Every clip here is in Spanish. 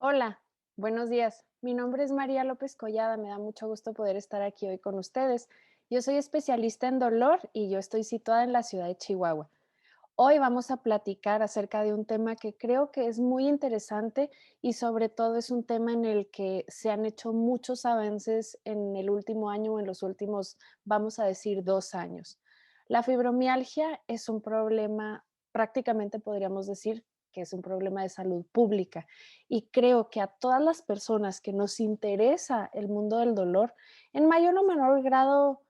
Hola, buenos días. Mi nombre es María López Collada. Me da mucho gusto poder estar aquí hoy con ustedes. Yo soy especialista en dolor y yo estoy situada en la ciudad de Chihuahua. Hoy vamos a platicar acerca de un tema que creo que es muy interesante y sobre todo es un tema en el que se han hecho muchos avances en el último año o en los últimos, vamos a decir, 2 años. La fibromialgia es un problema, prácticamente podríamos decir que es un problema de salud pública y creo que a todas las personas que nos interesa el mundo del dolor, en mayor o menor grado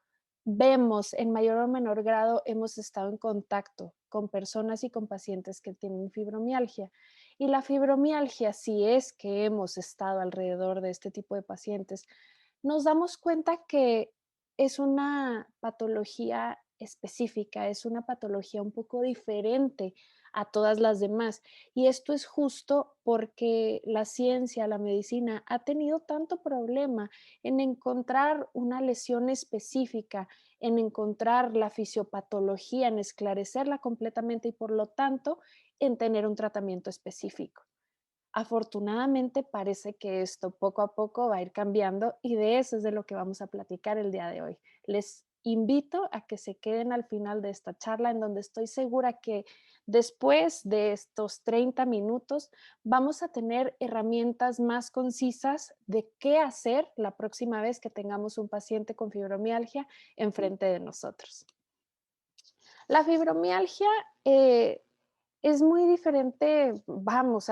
vemos, en mayor o menor grado hemos estado en contacto con personas y con pacientes que tienen fibromialgia. Y la fibromialgia, si es que hemos estado alrededor de este tipo de pacientes, nos damos cuenta que es una patología específica, es una patología un poco diferente a todas las demás. Y esto es justo porque la ciencia, la medicina ha tenido tanto problema en encontrar una lesión específica, en encontrar la fisiopatología, en esclarecerla completamente y por lo tanto en tener un tratamiento específico. Afortunadamente parece que esto poco a poco va a ir cambiando y de eso es de lo que vamos a platicar el día de hoy. Les invito a que se queden al final de esta charla en donde estoy segura que después de estos 30 minutos vamos a tener herramientas más concisas de qué hacer la próxima vez que tengamos un paciente con fibromialgia enfrente de nosotros. La fibromialgia eh, es muy diferente, vamos,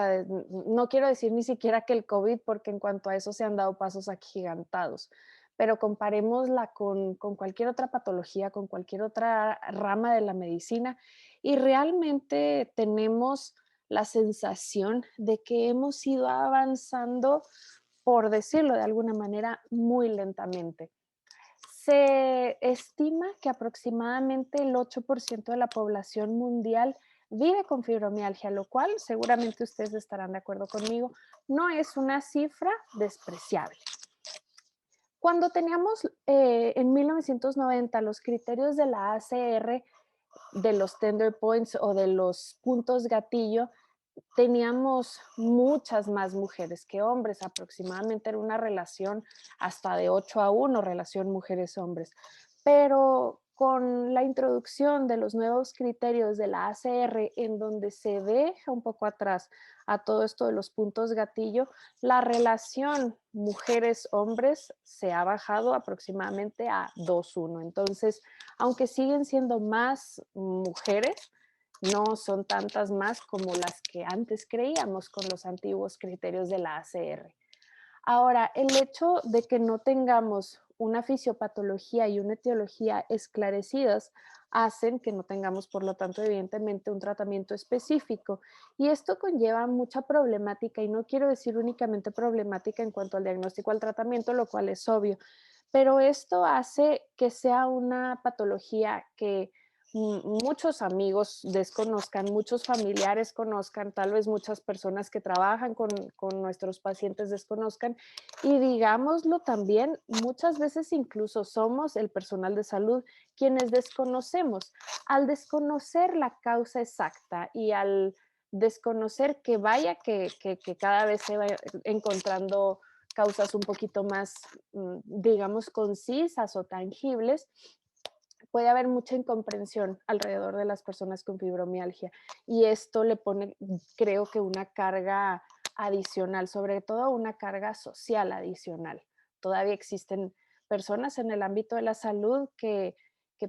no quiero decir ni siquiera que el COVID, porque en cuanto a eso se han dado pasos agigantados, pero comparémosla con cualquier otra patología, con cualquier otra rama de la medicina, y realmente tenemos la sensación de que hemos ido avanzando, por decirlo de alguna manera, muy lentamente. Se estima que aproximadamente el 8% de la población mundial vive con fibromialgia, lo cual seguramente ustedes estarán de acuerdo conmigo, no es una cifra despreciable. Cuando teníamos en 1990 los criterios de la ACR, de los tender points o de los puntos gatillo, teníamos muchas más mujeres que hombres, aproximadamente era una relación hasta de 8-1, relación mujeres-hombres. Pero con la introducción de los nuevos criterios de la ACR, en donde se deja un poco atrás a todo esto de los puntos gatillo, la relación mujeres-hombres se ha bajado aproximadamente a 2-1. Entonces, aunque siguen siendo más mujeres, no son tantas más como las que antes creíamos con los antiguos criterios de la ACR. Ahora, el hecho de que no tengamos una fisiopatología y una etiología esclarecidas hacen que no tengamos, por lo tanto, evidentemente, un tratamiento específico. Y esto conlleva mucha problemática, y no quiero decir únicamente problemática en cuanto al diagnóstico o al tratamiento, lo cual es obvio, pero esto hace que sea una patología que muchos amigos desconozcan, muchos familiares conozcan, tal vez muchas personas que trabajan con nuestros pacientes desconozcan y digámoslo también, muchas veces incluso somos el personal de salud quienes desconocemos. Al desconocer la causa exacta y al desconocer que vaya que cada vez se va encontrando causas un poquito más, digamos, concisas o tangibles, puede haber mucha incomprensión alrededor de las personas con fibromialgia y esto le pone, creo que una carga adicional, sobre todo una carga social adicional. Todavía existen personas en el ámbito de la salud que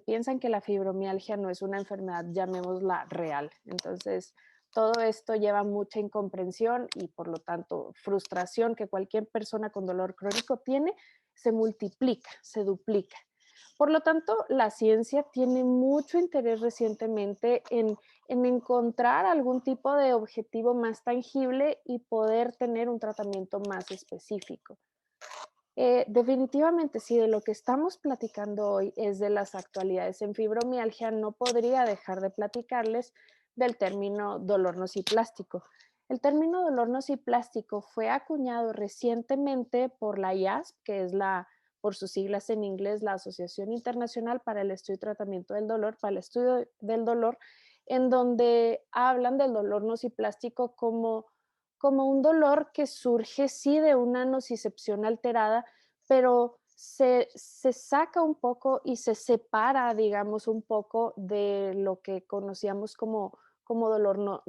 piensan que la fibromialgia no es una enfermedad, llamémosla real. Entonces, todo esto lleva mucha incomprensión y por lo tanto frustración que cualquier persona con dolor crónico tiene, se multiplica, se duplica. Por lo tanto, la ciencia tiene mucho interés recientemente en encontrar algún tipo de objetivo más tangible y poder tener un tratamiento más específico. Definitivamente, si de lo que estamos platicando hoy es de las actualidades en fibromialgia, no podría dejar de platicarles del término dolor nociplástico. El término dolor nociplástico fue acuñado recientemente por la IASP, que es por sus siglas en inglés, la Asociación Internacional para el Estudio y Tratamiento del Dolor, para el estudio del dolor, en donde hablan del dolor nociplástico como como un dolor que surge, sí, de una nocicepción alterada, pero se saca un poco y se separa, digamos, un poco de lo que conocíamos como dolor,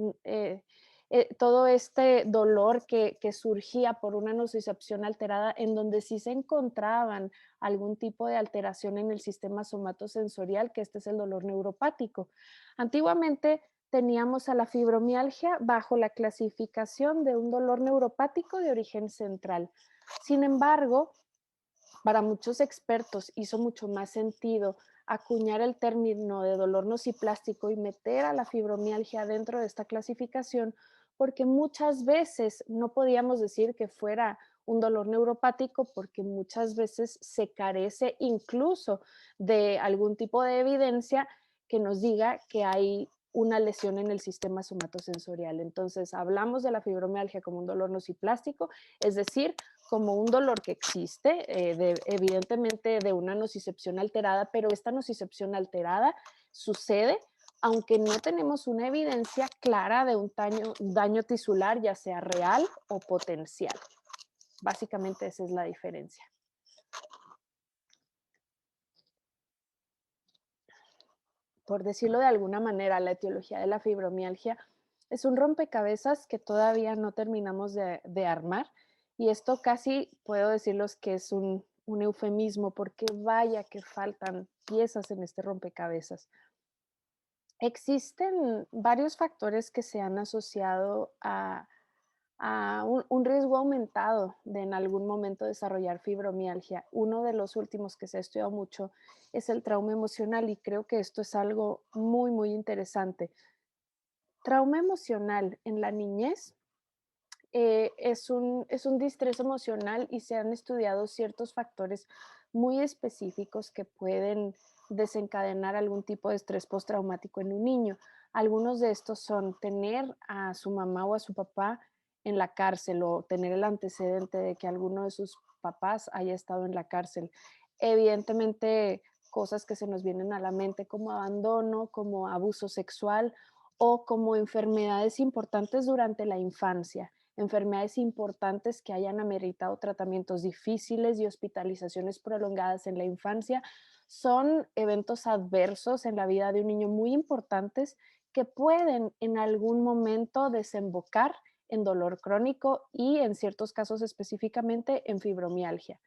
todo este dolor que surgía por una nocicepción alterada, en donde sí se encontraban algún tipo de alteración en el sistema somatosensorial, que este es el dolor neuropático. Antiguamente teníamos a la fibromialgia bajo la clasificación de un dolor neuropático de origen central. Sin embargo, para muchos expertos hizo mucho más sentido acuñar el término de dolor nociplástico y meter a la fibromialgia dentro de esta clasificación, porque muchas veces no podíamos decir que fuera un dolor neuropático porque muchas veces se carece incluso de algún tipo de evidencia que nos diga que hay una lesión en el sistema somatosensorial. Entonces, hablamos de la fibromialgia como un dolor nociplástico, es decir, como un dolor que existe, evidentemente de una nocicepción alterada, pero esta nocicepción alterada sucede aunque no tenemos una evidencia clara de un daño tisular, ya sea real o potencial. Básicamente esa es la diferencia. Por decirlo de alguna manera, la etiología de la fibromialgia es un rompecabezas que todavía no terminamos de armar, y esto casi puedo decirlos que es un eufemismo porque vaya que faltan piezas en este rompecabezas. Existen varios factores que se han asociado a un riesgo aumentado de en algún momento desarrollar fibromialgia. Uno de los últimos que se ha estudiado mucho es el trauma emocional, y creo que esto es algo muy, muy interesante. Trauma emocional en la niñez es un distrés emocional, y se han estudiado ciertos factores muy específicos que pueden desencadenar algún tipo de estrés postraumático en un niño. Algunos de estos son tener a su mamá o a su papá en la cárcel, o tener el antecedente de que alguno de sus papás haya estado en la cárcel. Evidentemente, cosas que se nos vienen a la mente como abandono, como abuso sexual o como enfermedades importantes durante la infancia, enfermedades importantes que hayan ameritado tratamientos difíciles y hospitalizaciones prolongadas en la infancia, son eventos adversos en la vida de un niño muy importantes que pueden en algún momento desembocar en dolor crónico y en ciertos casos específicamente en fibromialgia.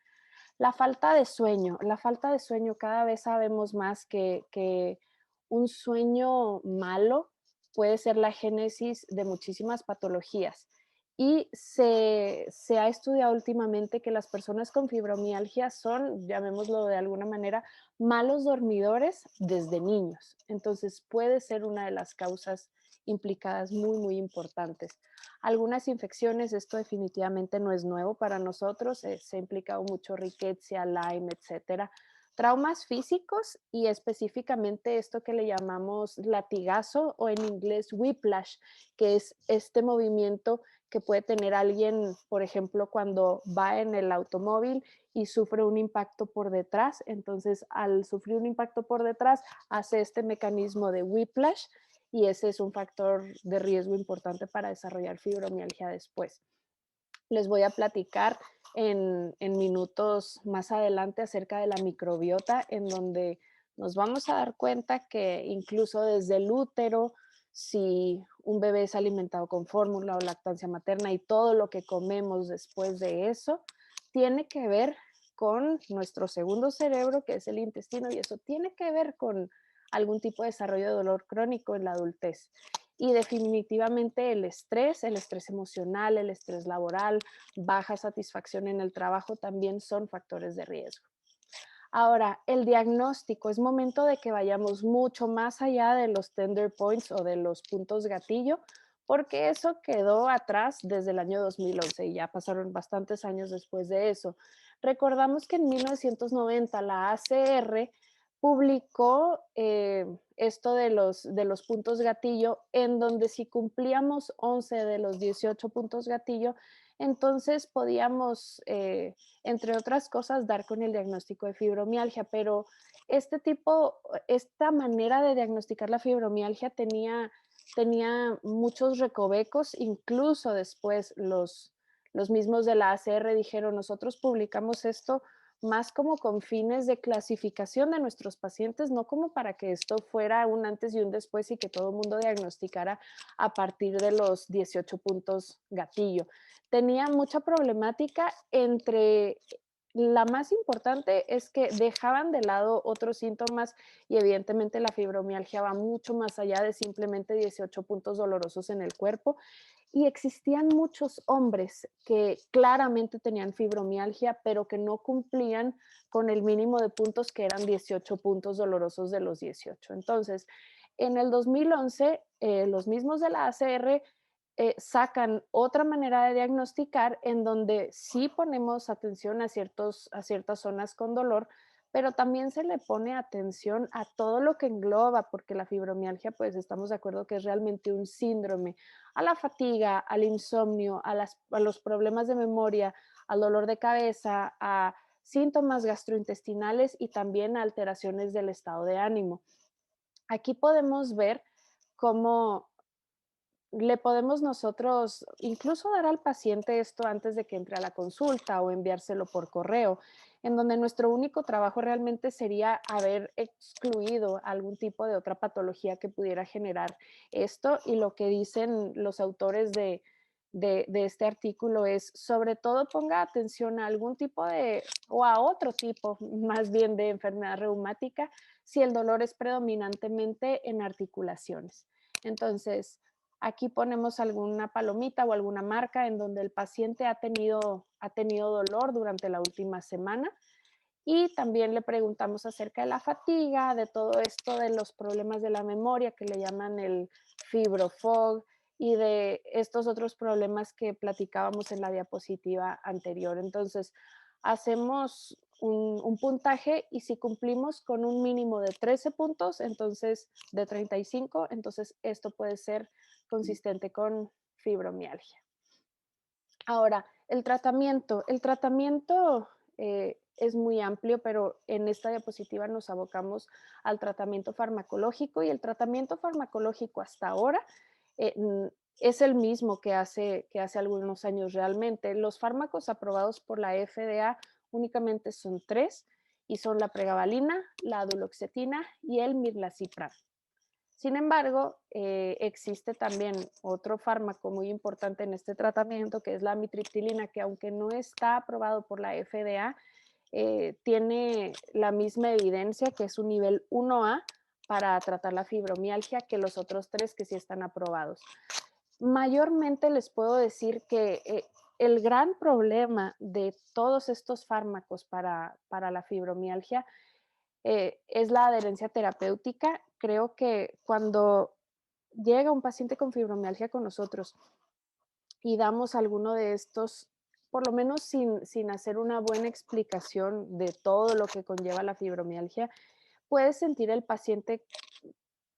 La falta de sueño, cada vez sabemos más que un sueño malo puede ser la génesis de muchísimas patologías. Y se ha estudiado últimamente que las personas con fibromialgia son, llamémoslo de alguna manera, malos dormidores desde niños. Entonces puede ser una de las causas implicadas muy, muy importantes. Algunas infecciones, esto definitivamente no es nuevo para nosotros, se ha implicado mucho riqueza, Lyme, etcétera. Traumas físicos, y específicamente esto que le llamamos latigazo o en inglés whiplash, que es este movimiento que puede tener alguien, por ejemplo, cuando va en el automóvil y sufre un impacto por detrás. Entonces, al sufrir un impacto por detrás, hace este mecanismo de whiplash, y ese es un factor de riesgo importante para desarrollar fibromialgia después. Les voy a platicar en minutos más adelante acerca de la microbiota, en donde nos vamos a dar cuenta que incluso desde el útero, si un bebé es alimentado con fórmula o lactancia materna, y todo lo que comemos después de eso, tiene que ver con nuestro segundo cerebro, que es el intestino, y eso tiene que ver con algún tipo de desarrollo de dolor crónico en la adultez. Y definitivamente el estrés emocional, el estrés laboral, baja satisfacción en el trabajo también son factores de riesgo. Ahora, el diagnóstico, es momento de que vayamos mucho más allá de los tender points o de los puntos gatillo, porque eso quedó atrás desde el año 2011 y ya pasaron bastantes años después de eso. Recordamos que en 1990 la ACR publicó esto de los puntos gatillo, en donde si cumplíamos 11 de los 18 puntos gatillo, Entonces podíamos, entre otras cosas, dar con el diagnóstico de fibromialgia, pero esta manera de diagnosticar la fibromialgia tenía muchos recovecos, incluso después los mismos de la ACR dijeron, nosotros publicamos esto más como con fines de clasificación de nuestros pacientes, no como para que esto fuera un antes y un después y que todo el mundo diagnosticara a partir de los 18 puntos gatillo. Tenía mucha problemática entre la más importante es que dejaban de lado otros síntomas y evidentemente la fibromialgia va mucho más allá de simplemente 18 puntos dolorosos en el cuerpo y existían muchos hombres que claramente tenían fibromialgia, pero que no cumplían con el mínimo de puntos que eran 18 puntos dolorosos de los 18. Entonces, en el 2011, los mismos de la ACR sacan otra manera de diagnosticar en donde sí ponemos atención a ciertas zonas con dolor, pero también se le pone atención a todo lo que engloba, porque la fibromialgia, pues estamos de acuerdo que es realmente un síndrome, a la fatiga, al insomnio, a los problemas de memoria, al dolor de cabeza, a síntomas gastrointestinales y también a alteraciones del estado de ánimo. Aquí podemos ver cómo le podemos nosotros incluso dar al paciente esto antes de que entre a la consulta o enviárselo por correo, en donde nuestro único trabajo realmente sería haber excluido algún tipo de otra patología que pudiera generar esto. Y lo que dicen los autores de este artículo es, sobre todo ponga atención a algún tipo de, o a otro tipo más bien de enfermedad reumática, si el dolor es predominantemente en articulaciones. Entonces, aquí ponemos alguna palomita o alguna marca en donde el paciente ha tenido dolor durante la última semana y también le preguntamos acerca de la fatiga, de todo esto, de los problemas de la memoria que le llaman el fibrofog y de estos otros problemas que platicábamos en la diapositiva anterior. Entonces, hacemos un puntaje y si cumplimos con un mínimo de 13 puntos, entonces de 35, entonces esto puede ser consistente con fibromialgia. Ahora, el tratamiento es muy amplio, pero en esta diapositiva nos abocamos al tratamiento farmacológico y el tratamiento farmacológico hasta ahora eh, mm, es el mismo que hace algunos años realmente. Los fármacos aprobados por la FDA únicamente son tres y son la pregabalina, la duloxetina y el mirlazipram. Sin embargo, existe también otro fármaco muy importante en este tratamiento, que es la amitriptilina, que aunque no está aprobado por la FDA, tiene la misma evidencia, que es un nivel 1A para tratar la fibromialgia, que los otros tres que sí están aprobados. Mayormente les puedo decir que el gran problema de todos estos fármacos para la fibromialgia es la adherencia terapéutica. Creo que cuando llega un paciente con fibromialgia con nosotros y damos alguno de estos, por lo menos sin hacer una buena explicación de todo lo que conlleva la fibromialgia, puede sentir el paciente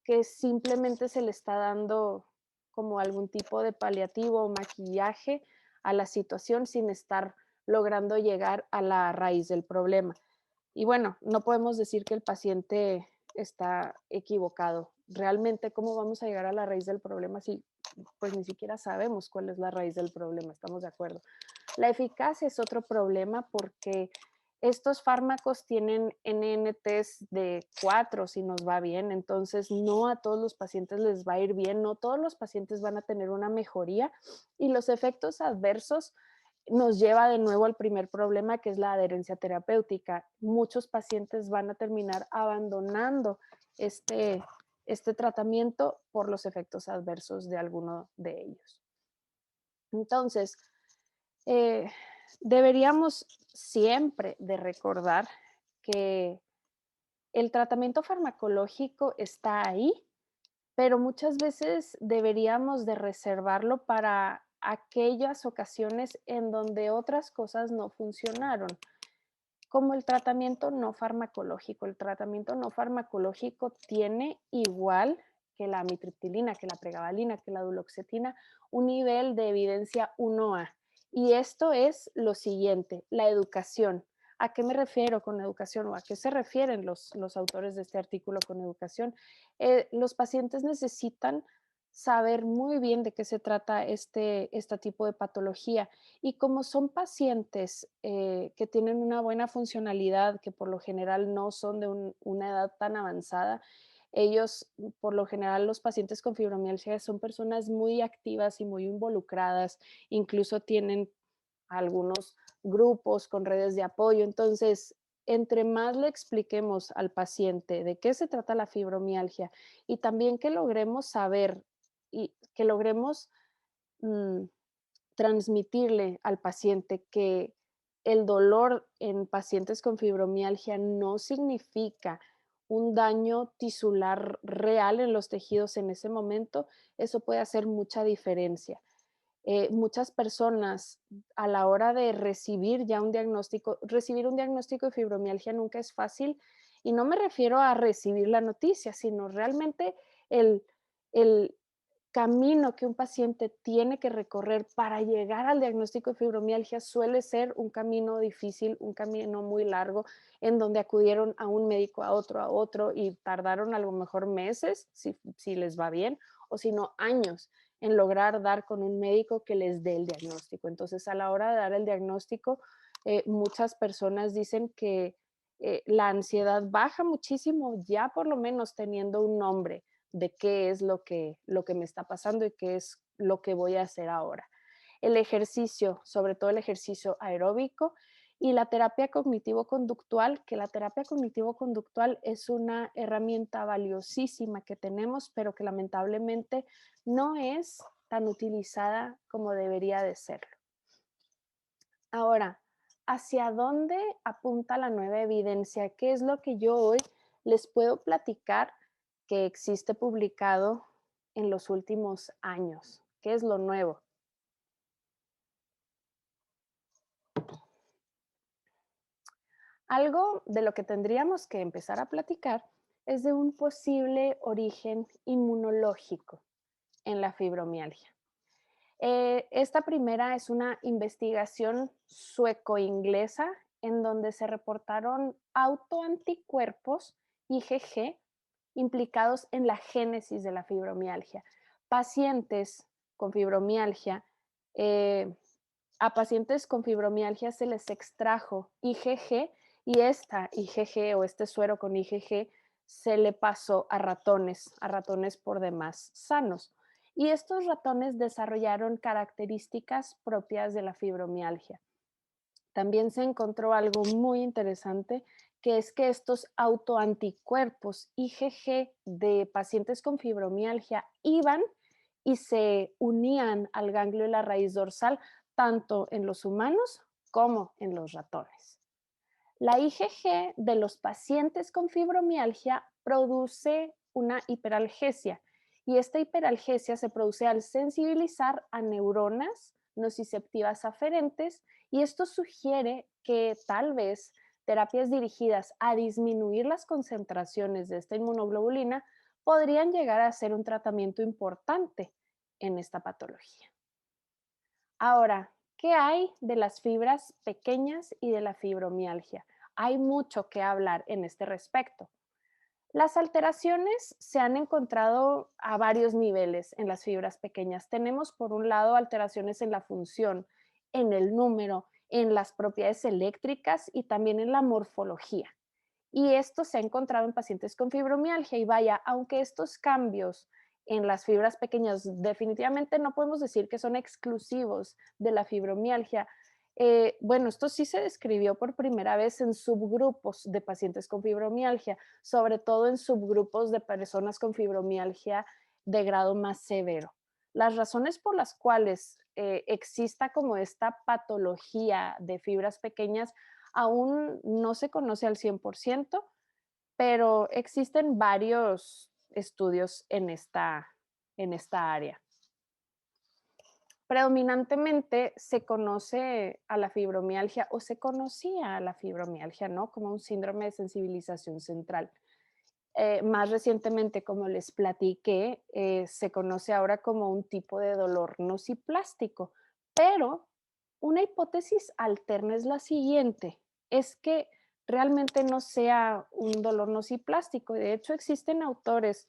que simplemente se le está dando como algún tipo de paliativo o maquillaje a la situación sin estar logrando llegar a la raíz del problema. Y bueno, no podemos decir que el paciente está equivocado. Realmente, ¿cómo vamos a llegar a la raíz del problema si pues ni siquiera sabemos cuál es la raíz del problema? ¿Estamos de acuerdo? La eficacia es otro problema porque estos fármacos tienen NNTs de 4 si nos va bien, entonces no a todos los pacientes les va a ir bien, no todos los pacientes van a tener una mejoría y los efectos adversos nos lleva de nuevo al primer problema, que es la adherencia terapéutica. Muchos pacientes van a terminar abandonando este, este tratamiento por los efectos adversos de alguno de ellos. Entonces, eh, deberíamos siempre de recordar que el tratamiento farmacológico está ahí, pero muchas veces deberíamos de reservarlo para aquellas ocasiones en donde otras cosas no funcionaron, como el tratamiento no farmacológico. El tratamiento no farmacológico tiene igual que la amitriptilina, que la pregabalina, que la duloxetina, un nivel de evidencia 1A. Y esto es lo siguiente, la educación. ¿A qué me refiero con educación o a qué se refieren los autores de este artículo con educación? Los pacientes necesitan saber muy bien de qué se trata este tipo de patología. Y como son pacientes que tienen una buena funcionalidad, que por lo general no son de una edad tan avanzada, ellos, por lo general, los pacientes con fibromialgia son personas muy activas y muy involucradas, incluso tienen algunos grupos con redes de apoyo. Entonces, entre más le expliquemos al paciente de qué se trata la fibromialgia y también que logremos saber y que logremos mm, transmitirle al paciente que el dolor en pacientes con fibromialgia no significa un daño tisular real en los tejidos en ese momento, eso puede hacer mucha diferencia. Muchas personas a la hora de recibir un diagnóstico de fibromialgia nunca es fácil y no me refiero a recibir la noticia, sino realmente el, el camino que un paciente tiene que recorrer para llegar al diagnóstico de fibromialgia suele ser un camino difícil, un camino muy largo, en donde acudieron a un médico, a otro, y tardaron a lo mejor meses, si les va bien, o si no, años en lograr dar con un médico que les dé el diagnóstico. Entonces, a la hora de dar el diagnóstico, muchas personas dicen que la ansiedad baja muchísimo ya por lo menos teniendo un nombre de qué es lo que me está pasando y qué es lo que voy a hacer ahora. El ejercicio, sobre todo el ejercicio aeróbico y la terapia cognitivo-conductual, que la terapia cognitivo-conductual es una herramienta valiosísima que tenemos, pero que lamentablemente no es tan utilizada como debería de serlo. Ahora, ¿hacia dónde apunta la nueva evidencia? ¿Qué es lo que yo hoy les puedo platicar que existe publicado en los últimos años? ¿Qué es lo nuevo? Algo de lo que tendríamos que empezar a platicar es de un posible origen inmunológico en la fibromialgia. Esta primera es una investigación sueco-inglesa en donde se reportaron autoanticuerpos IgG implicados en la génesis de la fibromialgia. Pacientes con fibromialgia, eh, a pacientes con fibromialgia se les extrajo IgG y esta IgG o este suero con IgG se le pasó a ratones por demás sanos. Y estos ratones desarrollaron características propias de la fibromialgia. También se encontró algo muy interesante, que es que estos autoanticuerpos IgG de pacientes con fibromialgia iban y se unían al ganglio de la raíz dorsal, tanto en los humanos como en los ratones. La IgG de los pacientes con fibromialgia produce una hiperalgesia y esta hiperalgesia se produce al sensibilizar a neuronas nociceptivas aferentes y esto sugiere que tal vez terapias dirigidas a disminuir las concentraciones de esta inmunoglobulina podrían llegar a ser un tratamiento importante en esta patología. Ahora, ¿qué hay de las fibras pequeñas y de la fibromialgia? Hay mucho que hablar en este respecto. Las alteraciones se han encontrado a varios niveles en las fibras pequeñas. Tenemos, por un lado, alteraciones en la función, en el número, en las propiedades eléctricas y también en la morfología. Y esto se ha encontrado en pacientes con fibromialgia. Y vaya, aunque estos cambios en las fibras pequeñas definitivamente no podemos decir que son exclusivos de la fibromialgia, bueno, esto sí se describió por primera vez en subgrupos de pacientes con fibromialgia, sobre todo en subgrupos de personas con fibromialgia de grado más severo. Las razones por las cuales exista como esta patología de fibras pequeñas aún no se conoce al 100%, pero existen varios estudios en esta área. Predominantemente se conoce a la fibromialgia o se conocía a la fibromialgia, ¿no? Como un síndrome de sensibilización central. Más recientemente, como les platiqué, se conoce ahora como un tipo de dolor nociplástico, pero Una hipótesis alterna es la siguiente, es que realmente no sea un dolor nociplástico. De hecho, existen autores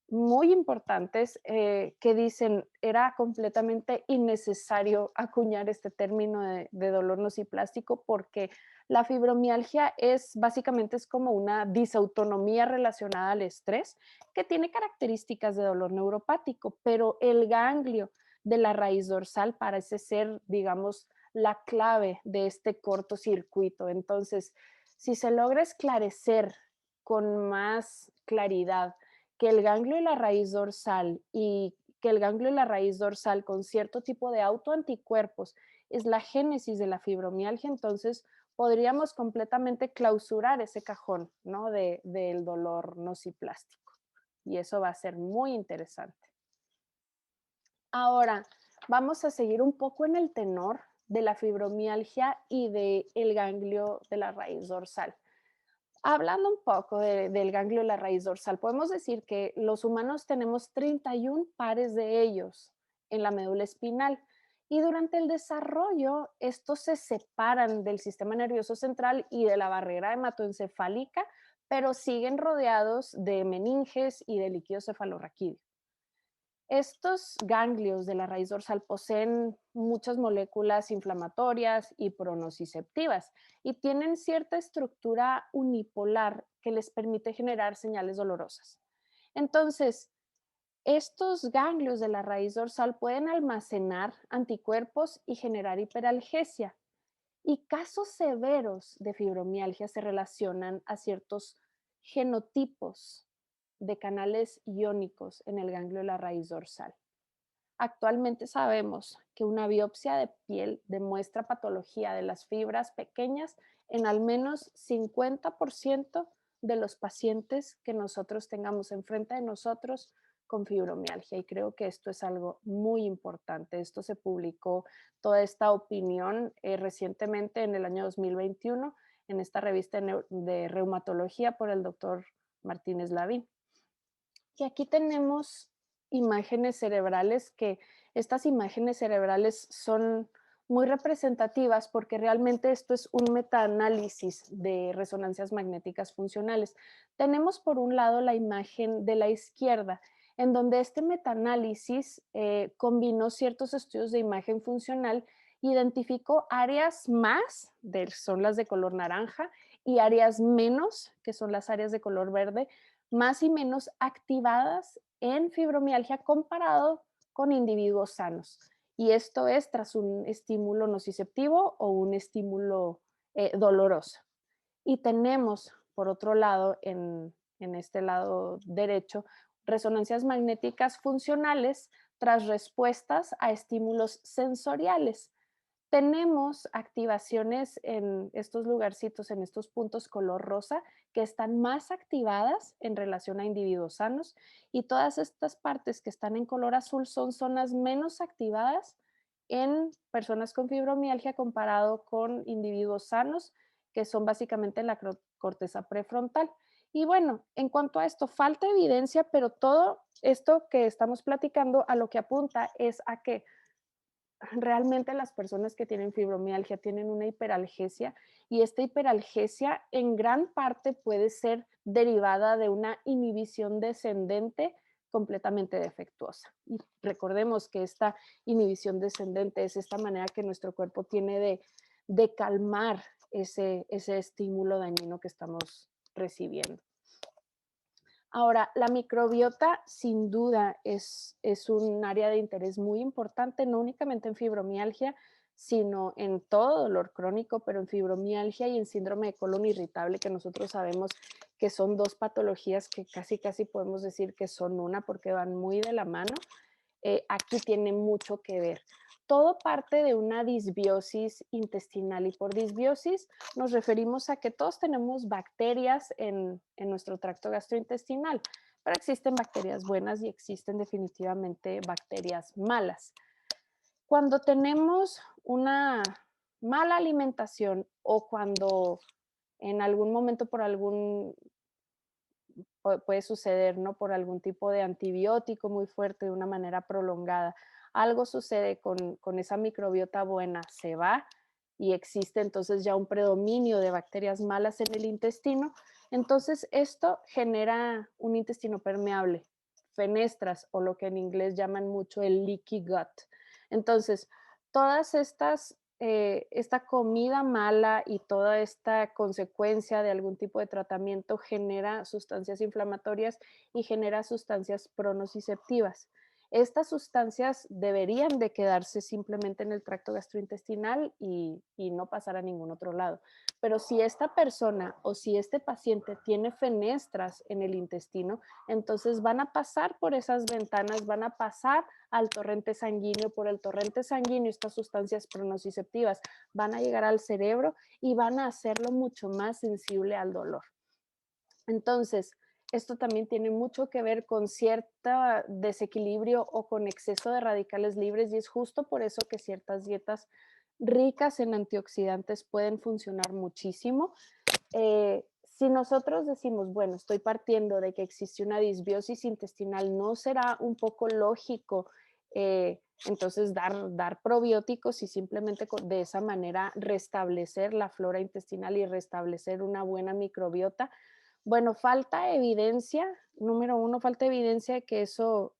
muy importantes que dicen era completamente innecesario acuñar este término de dolor nociplástico porque la fibromialgia básicamente es como una disautonomía relacionada al estrés que tiene características de dolor neuropático, pero el ganglio de la raíz dorsal parece ser, digamos, la clave de este cortocircuito. Entonces, si se logra esclarecer con más claridad que el ganglio y la raíz dorsal y que el ganglio y la raíz dorsal con cierto tipo de autoanticuerpos es la génesis de la fibromialgia, entonces podríamos completamente clausurar ese cajón, ¿no? Del dolor nociplástico. Y eso va a ser muy interesante. Ahora, vamos a seguir un poco en el tenor de la fibromialgia y del ganglio de la raíz dorsal. Hablando un poco del ganglio de la raíz dorsal, podemos decir que los humanos tenemos 31 pares de ellos en la médula espinal y durante el desarrollo estos se separan del sistema nervioso central y de la barrera hematoencefálica, pero siguen rodeados de meninges y de líquido cefalorraquídeo. Estos ganglios de la raíz dorsal poseen muchas moléculas inflamatorias y pronociceptivas y tienen cierta estructura unipolar que les permite generar señales dolorosas. Entonces, estos ganglios de la raíz dorsal pueden almacenar anticuerpos y generar hiperalgesia. Y casos severos de fibromialgia se relacionan a ciertos genotipos de canales iónicos en el ganglio de la raíz dorsal. Actualmente sabemos que una biopsia de piel demuestra patología de las fibras pequeñas en al menos 50% de los pacientes que nosotros tengamos enfrente de nosotros con fibromialgia. Y creo que esto es algo muy importante. Esto se publicó, toda esta opinión, recientemente en el año 2021 en esta revista de reumatología por el doctor Martínez Lavín. Y aquí tenemos imágenes cerebrales que estas imágenes cerebrales son muy representativas porque realmente esto es un metaanálisis de resonancias magnéticas funcionales. Tenemos por un lado la imagen de la izquierda, en donde este metaanálisis combinó ciertos estudios de imagen funcional, identificó áreas más, son las de color naranja, y áreas menos, que son las áreas de color verde, más y menos activadas en fibromialgia comparado con individuos sanos. Y esto es tras un estímulo nociceptivo o un estímulo doloroso. Y tenemos, por otro lado, en este lado derecho, resonancias magnéticas funcionales tras respuestas a estímulos sensoriales. Tenemos activaciones en estos lugarcitos, en estos puntos color rosa, que están más activadas en relación a individuos sanos, y todas estas partes que están en color azul son zonas menos activadas en personas con fibromialgia comparado con individuos sanos, que son básicamente la corteza prefrontal. Y bueno, en cuanto a esto, falta evidencia, pero todo esto que estamos platicando a lo que apunta es a que realmente las personas que tienen fibromialgia tienen una hiperalgesia y esta hiperalgesia en gran parte puede ser derivada de una inhibición descendente completamente defectuosa. Y recordemos que esta inhibición descendente es esta manera que nuestro cuerpo tiene de calmar ese estímulo dañino que estamos recibiendo. Ahora, la microbiota sin duda es un área de interés muy importante, no únicamente en fibromialgia, sino en todo dolor crónico, pero en fibromialgia y en síndrome de colon irritable, que nosotros sabemos que son dos patologías que casi podemos decir que son una porque van muy de la mano. Aquí tiene mucho que ver. Todo parte de una disbiosis intestinal y por disbiosis nos referimos a que todos tenemos bacterias en nuestro tracto gastrointestinal, pero existen bacterias buenas y existen definitivamente bacterias malas. Cuando tenemos una mala alimentación o cuando en algún momento por algún puede suceder, ¿no? Por algún tipo de antibiótico muy fuerte de una manera prolongada. Algo sucede con esa microbiota buena, se va y existe entonces ya un predominio de bacterias malas en el intestino. Entonces esto genera un intestino permeable, fenestras o lo que en inglés llaman mucho el leaky gut. Entonces, todas estas esta comida mala y toda esta consecuencia de algún tipo de tratamiento genera sustancias inflamatorias y genera sustancias pronociceptivas. Estas sustancias deberían de quedarse simplemente en el tracto gastrointestinal y no pasar a ningún otro lado. Pero si esta persona o si este paciente tiene fenestras en el intestino, entonces van a pasar por esas ventanas, van a pasar al torrente sanguíneo, por el torrente sanguíneo estas sustancias pronociceptivas van a llegar al cerebro y van a hacerlo mucho más sensible al dolor. Entonces, esto también tiene mucho que ver con cierto desequilibrio o con exceso de radicales libres y es justo por eso que ciertas dietas ricas en antioxidantes pueden funcionar muchísimo. Si nosotros decimos, bueno, estoy partiendo de que existe una disbiosis intestinal, ¿no será un poco lógico entonces dar probióticos y simplemente de esa manera restablecer la flora intestinal y restablecer una buena microbiota? Bueno, falta evidencia, número uno, falta evidencia de que eso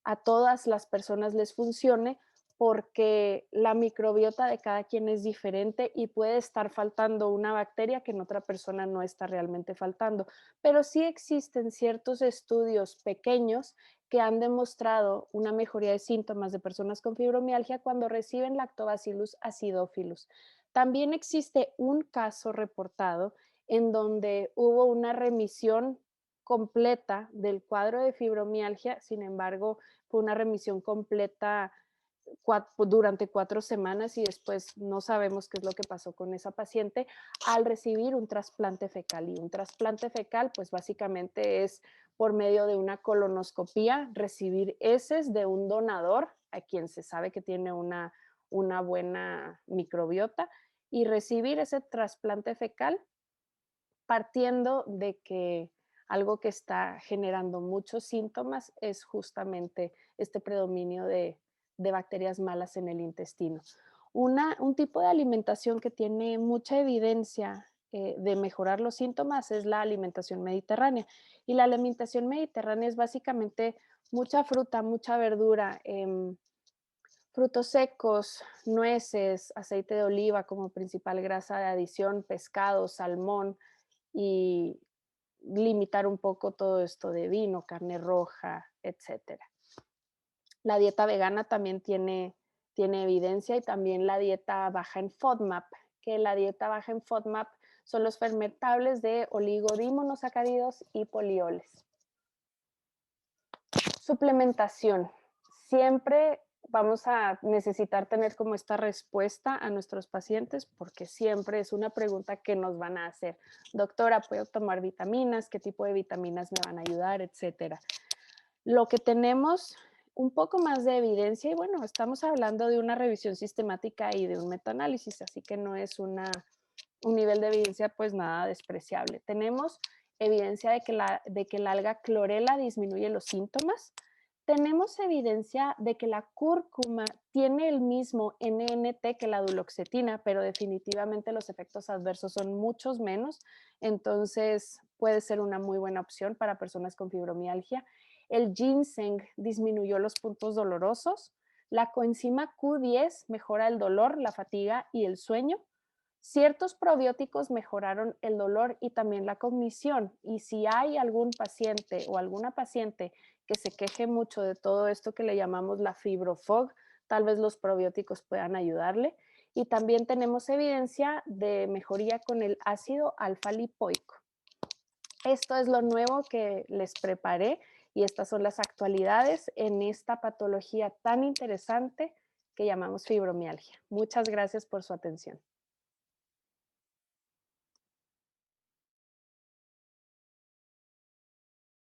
a todas las personas les funcione, porque la microbiota de cada quien es diferente y puede estar faltando una bacteria que en otra persona no está realmente faltando. Pero sí existen ciertos estudios pequeños que han demostrado una mejoría de síntomas de personas con fibromialgia cuando reciben Lactobacillus acidophilus. También existe un caso reportado en donde hubo una remisión completa del cuadro de fibromialgia, sin embargo, fue una remisión completa durante 4 semanas y después no sabemos qué es lo que pasó con esa paciente al recibir un trasplante fecal. Y un trasplante fecal, pues básicamente es por medio de una colonoscopía, recibir heces de un donador a quien se sabe que tiene una buena microbiota y recibir ese trasplante fecal partiendo de que algo que está generando muchos síntomas es justamente este predominio de bacterias malas en el intestino. Un tipo de alimentación que tiene mucha evidencia de mejorar los síntomas es la alimentación mediterránea. Y la alimentación mediterránea es básicamente mucha fruta, mucha verdura, frutos secos, nueces, aceite de oliva como principal grasa de adición, pescado, salmón, y limitar un poco todo esto de vino, carne roja, etcétera. La dieta vegana también tiene evidencia y también la dieta baja en FODMAP, que la dieta baja en FODMAP son los fermentables de oligodimonosacáridos y polioles. Suplementación. Siempre vamos a necesitar tener como esta respuesta a nuestros pacientes porque siempre es una pregunta que nos van a hacer. Doctora, ¿puedo tomar vitaminas? ¿Qué tipo de vitaminas me van a ayudar? Etcétera. Lo que tenemos un poco más de evidencia y bueno, estamos hablando de una revisión sistemática y de un metaanálisis, así que no es un nivel de evidencia pues nada despreciable. Tenemos evidencia de que la alga clorela disminuye los síntomas. Tenemos evidencia de que la cúrcuma tiene el mismo NNT que la duloxetina, pero definitivamente los efectos adversos son muchos menos, entonces puede ser una muy buena opción para personas con fibromialgia. El ginseng disminuyó los puntos dolorosos. La coenzima Q10 mejora el dolor, la fatiga y el sueño. Ciertos probióticos mejoraron el dolor y también la cognición. Y si hay algún paciente o alguna paciente que se queje mucho de todo esto que le llamamos la fibrofog, tal vez los probióticos puedan ayudarle. Y también tenemos evidencia de mejoría con el ácido alfa-lipoico. Esto es lo nuevo que les preparé y estas son las actualidades en esta patología tan interesante que llamamos fibromialgia. Muchas gracias por su atención.